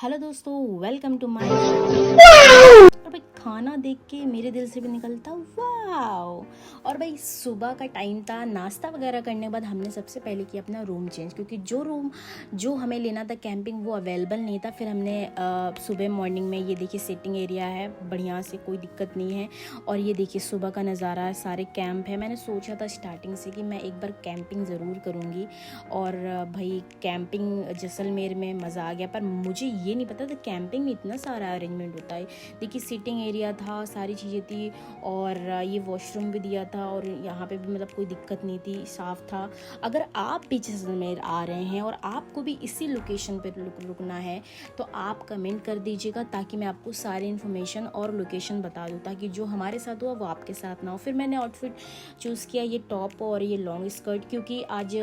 Hello दोस्तों, welcome to my. और भाई खाना देख के मेरे दिल से भी निकलता वाओ। और भाई सुबह का टाइम था, नाश्ता वगैरह करने के बाद हमने सबसे पहले किया अपना रूम चेंज, क्योंकि जो रूम जो हमें लेना था कैंपिंग वो अवेलेबल नहीं था। फिर हमने सुबह मॉर्निंग में ये देखिए सिटिंग एरिया है, बढ़िया से कोई दिक्कत नहीं है। और ये देखिए सुबह का नज़ारा है, सारे कैंप है। मैंने सोचा था स्टार्टिंग से कि मैं एक बार कैंपिंग ज़रूर करूँगी। और भाई कैंपिंग जैसलमेर में मज़ा आ गया, पर मुझे ये नहीं पता था कैंपिंग में इतना सारा अरेंजमेंट होता है। देखिए सीटिंग एरिया था, सारी चीज़ें थी, और ये वॉशरूम भी दिया था, और यहाँ पे भी मतलब कोई दिक्कत नहीं थी, साफ़ था। अगर आप भी जैसलमेर आ रहे हैं और आपको भी इसी लोकेशन पे रुकना है तो आप कमेंट कर दीजिएगा, ताकि मैं आपको सारी इन्फॉर्मेशन और लोकेशन बता दूँ, ताकि जो हमारे साथ हुआ वो आपके साथ ना हो। फिर मैंने आउटफिट चूज़ किया, ये टॉप और ये लॉन्ग स्कर्ट, क्योंकि आज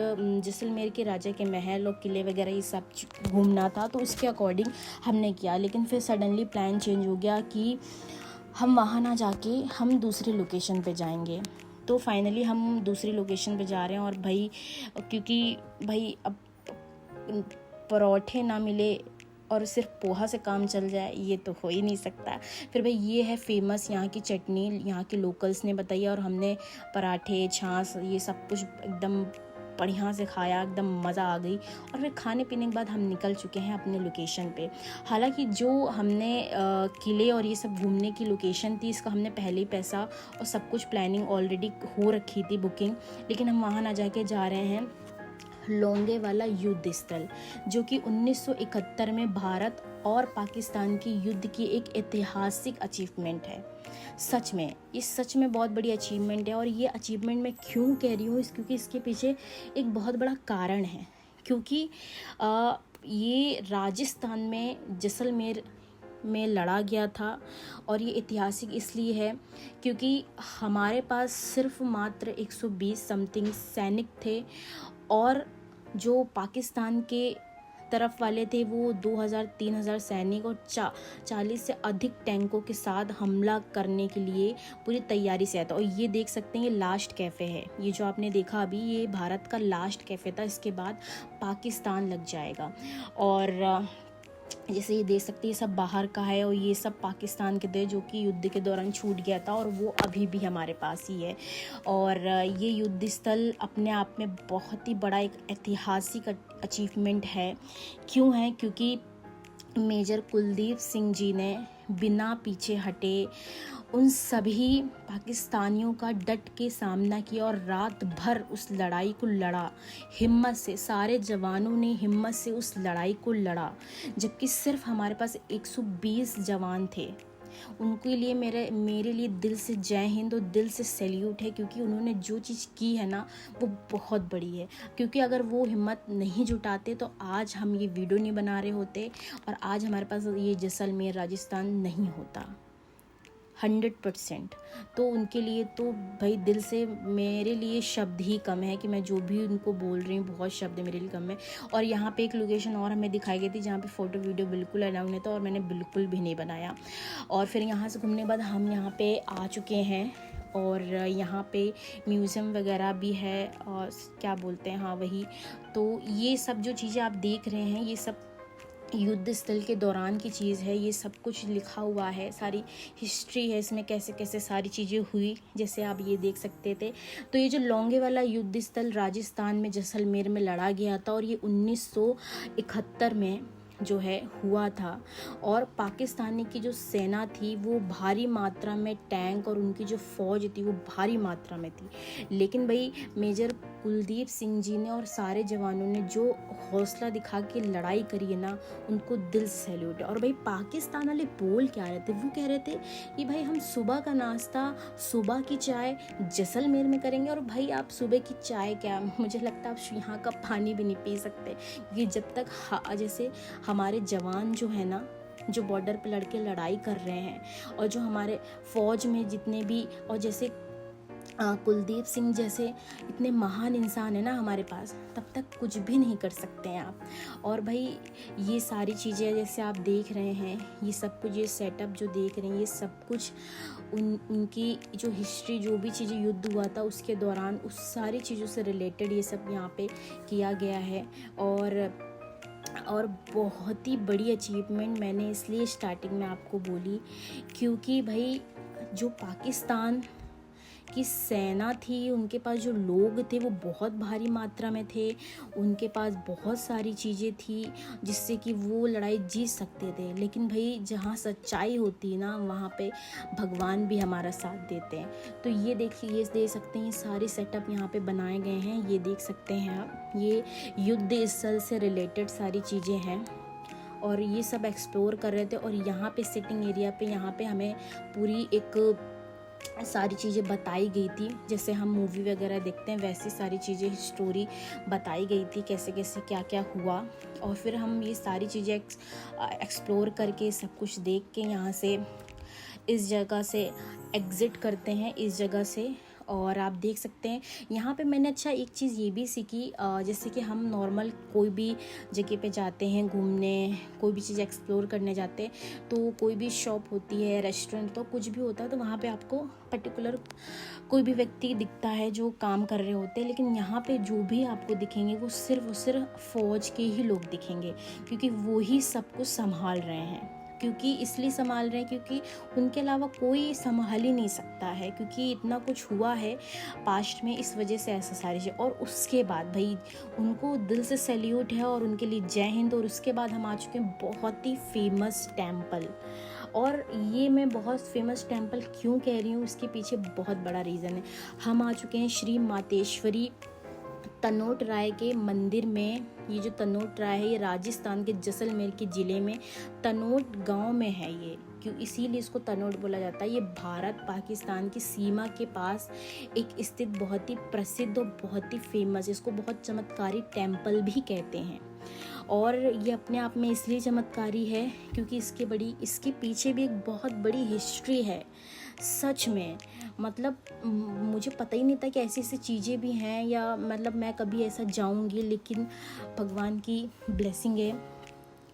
जैसलमेर के राजा के महल और किले वगैरह ये सब घूमना था, तो उसके अकॉर्डिंग हमने किया। लेकिन फिर सडनली प्लान चेंज हो गया कि हम वहाँ ना जाके हम दूसरी लोकेशन पे जाएंगे। तो फाइनली हम दूसरी लोकेशन पे जा रहे हैं। और भाई क्योंकि भाई अब परोठे ना मिले और सिर्फ पोहा से काम चल जाए, ये तो हो ही नहीं सकता। फिर भाई ये है फेमस यहाँ की चटनी, यहाँ के लोकल्स ने बताई, और हमने पराठे छाछ ये सब कुछ एकदम बढ़िया से खाया, एकदम मज़ा आ गई। और फिर खाने पीने के बाद हम निकल चुके हैं अपने लोकेशन पे। हालांकि जो हमने किले और ये सब घूमने की लोकेशन थी, इसका हमने पहले ही पैसा और सब कुछ प्लानिंग ऑलरेडी हो रखी थी, बुकिंग। लेकिन हम वहाँ ना जाके जा रहे हैं लोंगेवाला युद्ध स्थल, जो कि 1971 में भारत और पाकिस्तान की युद्ध की एक ऐतिहासिक अचीवमेंट है। सच में ये सच में बहुत बड़ी अचीवमेंट है। और ये अचीवमेंट मैं क्यों कह रही हूँ, क्योंकि इसके पीछे एक बहुत बड़ा कारण है। क्योंकि ये राजस्थान में जैसलमेर में लड़ा गया था। और ये ऐतिहासिक इसलिए है क्योंकि हमारे पास सिर्फ मात्र 120 समथिंग सैनिक थे, और जो पाकिस्तान के तरफ वाले थे वो 2000-3000 सैनिक और 40 से अधिक टैंकों के साथ हमला करने के लिए पूरी तैयारी से आया था। और ये देख सकते हैं, ये लास्ट कैफ़े है, ये जो आपने देखा अभी, ये भारत का लास्ट कैफ़े था। इसके बाद पाकिस्तान लग जाएगा। और जैसे ये देख सकते हैं, ये सब बाहर का है, और ये सब पाकिस्तान के थे जो कि युद्ध के दौरान छूट गया था, और वो अभी भी हमारे पास ही है। और ये युद्ध स्थल अपने आप में बहुत ही बड़ा एक ऐतिहासिक अचीवमेंट है। क्यों है? क्योंकि मेजर कुलदीप सिंह जी ने बिना पीछे हटे उन सभी पाकिस्तानियों का डट के सामना किया, और रात भर उस लड़ाई को लड़ा हिम्मत से। सारे जवानों ने हिम्मत से उस लड़ाई को लड़ा, जबकि सिर्फ हमारे पास 120 जवान थे। उनके लिए मेरे लिए दिल से जय हिंद और दिल से सैल्यूट है, क्योंकि उन्होंने जो चीज़ की है ना वो बहुत बड़ी है। क्योंकि अगर वो हिम्मत नहीं जुटाते तो आज हम ये वीडियो नहीं बना रहे होते, और आज हमारे पास ये जैसलमेर राजस्थान नहीं होता 100%। तो उनके लिए तो भाई दिल से मेरे लिए शब्द ही कम है कि मैं जो भी उनको बोल रही हूँ, बहुत शब्द मेरे लिए कम है। और यहाँ पे एक लोकेशन और हमें दिखाई गई थी जहाँ पे फ़ोटो वीडियो बिल्कुल अलाउड नहीं था, और मैंने बिल्कुल भी नहीं बनाया। और फिर यहाँ से घूमने के बाद हम यहाँ पे आ चुके हैं, और यहाँ पे म्यूज़ियम वगैरह भी है, और क्या बोलते हैं, हाँ वही। तो ये सब जो चीज़ें आप देख रहे हैं, ये सब युद्ध स्थल के दौरान की चीज़ है। ये सब कुछ लिखा हुआ है, सारी हिस्ट्री है इसमें, कैसे कैसे सारी चीज़ें हुई, जैसे आप ये देख सकते थे। तो ये जो लोंगेवाला युद्ध स्थल राजस्थान में जैसलमेर में लड़ा गया था, और ये 1971 में जो है हुआ था। और पाकिस्तानी की जो सेना थी वो भारी मात्रा में टैंक और उनकी जो फौज थी वो भारी मात्रा में थी। लेकिन भाई मेजर कुलदीप सिंह जी ने और सारे जवानों ने जो हौसला दिखा के लड़ाई करी है ना, उनको दिल से सैल्यूट है। और भाई पाकिस्तान वाले बोल क्या रहे थे, वो कह रहे थे कि भाई हम सुबह का नाश्ता, सुबह की चाय जैसलमेर में करेंगे। और भाई आप सुबह की चाय क्या, मुझे लगता है आप यहाँ का पानी भी नहीं पी सकते, क्योंकि जब तक जैसे हमारे जवान जो है ना, जो बॉर्डर पे लड़के लड़ाई कर रहे हैं, और जो हमारे फौज में जितने भी, और जैसे कुलदीप सिंह जैसे इतने महान इंसान है ना हमारे पास, तब तक कुछ भी नहीं कर सकते हैं आप। और भाई ये सारी चीज़ें जैसे आप देख रहे हैं, ये सब कुछ, ये सेटअप जो देख रहे हैं, ये सब कुछ उनकी जो हिस्ट्री, जो भी चीज़ें युद्ध हुआ था उसके दौरान, उस सारी चीज़ों से रिलेटेड ये सब यहाँ पे किया गया है। और और बहुत ही बड़ी अचीवमेंट मैंने इसलिए स्टार्टिंग में आपको बोली, क्योंकि भाई जो पाकिस्तान की सेना थी, उनके पास जो लोग थे वो बहुत भारी मात्रा में थे, उनके पास बहुत सारी चीज़ें थी जिससे कि वो लड़ाई जीत सकते थे। लेकिन भाई जहाँ सच्चाई होती है ना, वहाँ पे भगवान भी हमारा साथ देते हैं। तो ये देखिए, ये देख सकते हैं, ये सारे सेटअप यहाँ पे बनाए गए हैं, ये देख सकते हैं आप, ये युद्ध स्थल से रिलेटेड सारी चीज़ें हैं और ये सब एक्सप्लोर कर रहे थे। और यहाँ पे सिटिंग एरिया पे, यहाँ पे हमें पूरी एक सारी चीज़ें बताई गई थी, जैसे हम मूवी वगैरह देखते हैं वैसी सारी चीज़ें, स्टोरी बताई गई थी, कैसे कैसे क्या क्या हुआ। और फिर हम ये सारी चीज़ें एक्सप्लोर करके, सब कुछ देख के यहाँ से, इस जगह से एग्ज़िट करते हैं, इस जगह से। और आप देख सकते हैं यहाँ पे मैंने अच्छा एक चीज़ ये भी सीखी, जैसे कि हम नॉर्मल कोई भी जगह पे जाते हैं घूमने, कोई भी चीज़ एक्सप्लोर करने जाते हैं, तो कोई भी शॉप होती है, रेस्टोरेंट, तो कुछ भी होता है, तो वहाँ पे आपको पर्टिकुलर कोई भी व्यक्ति दिखता है जो काम कर रहे होते हैं। लेकिन यहाँ पे जो भी आपको दिखेंगे वो सिर्फ फ़ौज के ही लोग दिखेंगे, क्योंकि वो ही सब कुछ संभाल रहे हैं। क्योंकि इसलिए संभाल रहे हैं क्योंकि उनके अलावा कोई संभाल ही नहीं सकता है, क्योंकि इतना कुछ हुआ है पास्ट में, इस वजह से ऐसा सारी चीज़। और उसके बाद भाई उनको दिल से सैल्यूट है और उनके लिए जय हिंद। और उसके बाद हम आ चुके हैं बहुत ही फेमस टेम्पल। और ये मैं बहुत फेमस टेम्पल क्यों कह रही हूँ, इसके पीछे बहुत बड़ा रीज़न है। हम आ चुके हैं श्री मातेश्वरी तनोट राय के मंदिर में। ये जो तनोट राय है, ये राजस्थान के जैसलमेर के ज़िले में तनोट गांव में है ये, क्यों इसीलिए इसको तनोट बोला जाता है। ये भारत पाकिस्तान की सीमा के पास एक स्थित बहुत ही प्रसिद्ध और बहुत ही फेमस, इसको बहुत चमत्कारी टेम्पल भी कहते हैं। और ये अपने आप में इसलिए चमत्कारी है क्योंकि इसके पीछे भी एक बहुत बड़ी हिस्ट्री है। सच में मतलब मुझे पता ही नहीं था कि ऐसी ऐसी चीज़ें भी हैं, या मतलब मैं कभी ऐसा जाऊंगी, लेकिन भगवान की ब्लेसिंग है।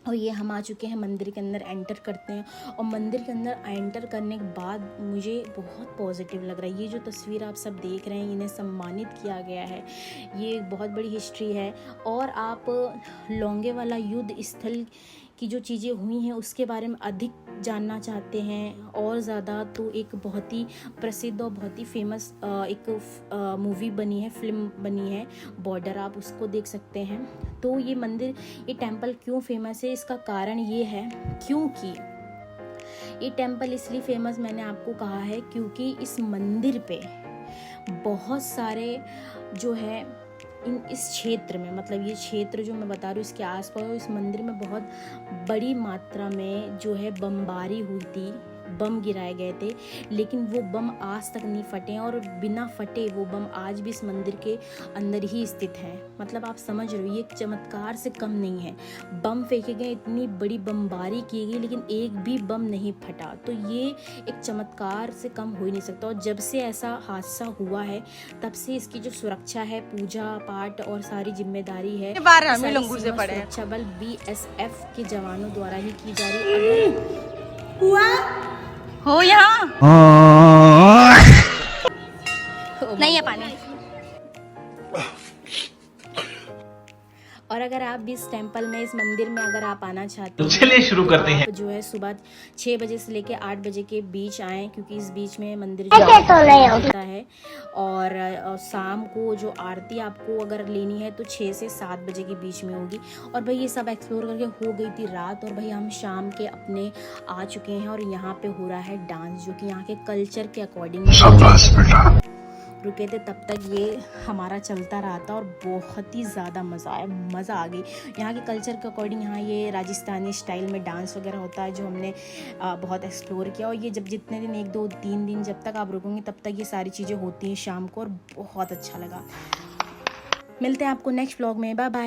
और ये हम आ चुके हैं मंदिर के अंदर, एंटर करते हैं। और मंदिर के अंदर एंटर करने के बाद मुझे बहुत पॉजिटिव लग रहा है। ये जो तस्वीर आप सब देख रहे हैं, इन्हें सम्मानित किया गया है, ये एक बहुत बड़ी हिस्ट्री है। और आप लोंगेवाला युद्ध स्थल की जो चीज़ें हुई हैं उसके बारे में अधिक जानना चाहते हैं और ज़्यादा, तो एक बहुत ही प्रसिद्ध और बहुत ही फेमस एक मूवी बनी है, फिल्म बनी है बॉर्डर, आप उसको देख सकते हैं। तो ये मंदिर, ये टेम्पल क्यों फेमस है, इसका कारण ये है क्योंकि ये टेम्पल इसलिए फेमस मैंने आपको कहा है क्योंकि इस मंदिर पे बहुत सारे जो है इस क्षेत्र में, मतलब ये क्षेत्र जो मैं बता रही हूँ इसके आसपास, इस मंदिर में बहुत बड़ी मात्रा में जो है बमबारी हुई थी, बम गिराए गए थे। लेकिन वो बम आज तक नहीं फटे और बिना फटे वो बम आज भी इस मंदिर के अंदर ही स्थित हैं। मतलब आप समझ रहे हो, ये एक चमत्कार से कम नहीं है। बम फेंके गए, इतनी बड़ी बमबारी की गई, लेकिन एक भी बम नहीं फटा, तो ये एक चमत्कार से कम हो ही नहीं सकता। और जब से ऐसा हादसा हुआ है तब से इसकी जो सुरक्षा है, पूजा पाठ और सारी जिम्मेदारी है, सुरक्षा बल BSF के जवानों द्वारा ही की जा रही है। हो यहाँ नहीं है पानी। और अगर आप भी इस टेम्पल में, इस मंदिर में अगर आप आना चाहते हैं, चलिए शुरू करते हैं। जो है सुबह 6 बजे से लेकर 8 बजे के बीच आएँ, क्योंकि इस बीच में मंदिर जो होता है। और शाम को जो आरती आपको अगर लेनी है तो 6 से 7 बजे के बीच में होगी। और भाई ये सब एक्सप्लोर करके हो गई थी रात, और भाई हम शाम के अपने आ चुके हैं। और यहाँ पे हो रहा है डांस, जो कि यहाँ के कल्चर के अकॉर्डिंग रुके थे, तब तक ये हमारा चलता रहा था और बहुत ही ज़्यादा मज़ा आ गई। यहाँ के कल्चर के अकॉर्डिंग यहाँ ये राजस्थानी स्टाइल में डांस वगैरह होता है, जो हमने बहुत एक्सप्लोर किया। और ये जब जितने दिन, 1 2 3 दिन जब तक आप रुकोगे तब तक ये सारी चीज़ें होती हैं शाम को, और बहुत अच्छा लगा। मिलते हैं आपको नेक्स्ट व्लॉग में, बाय बाय।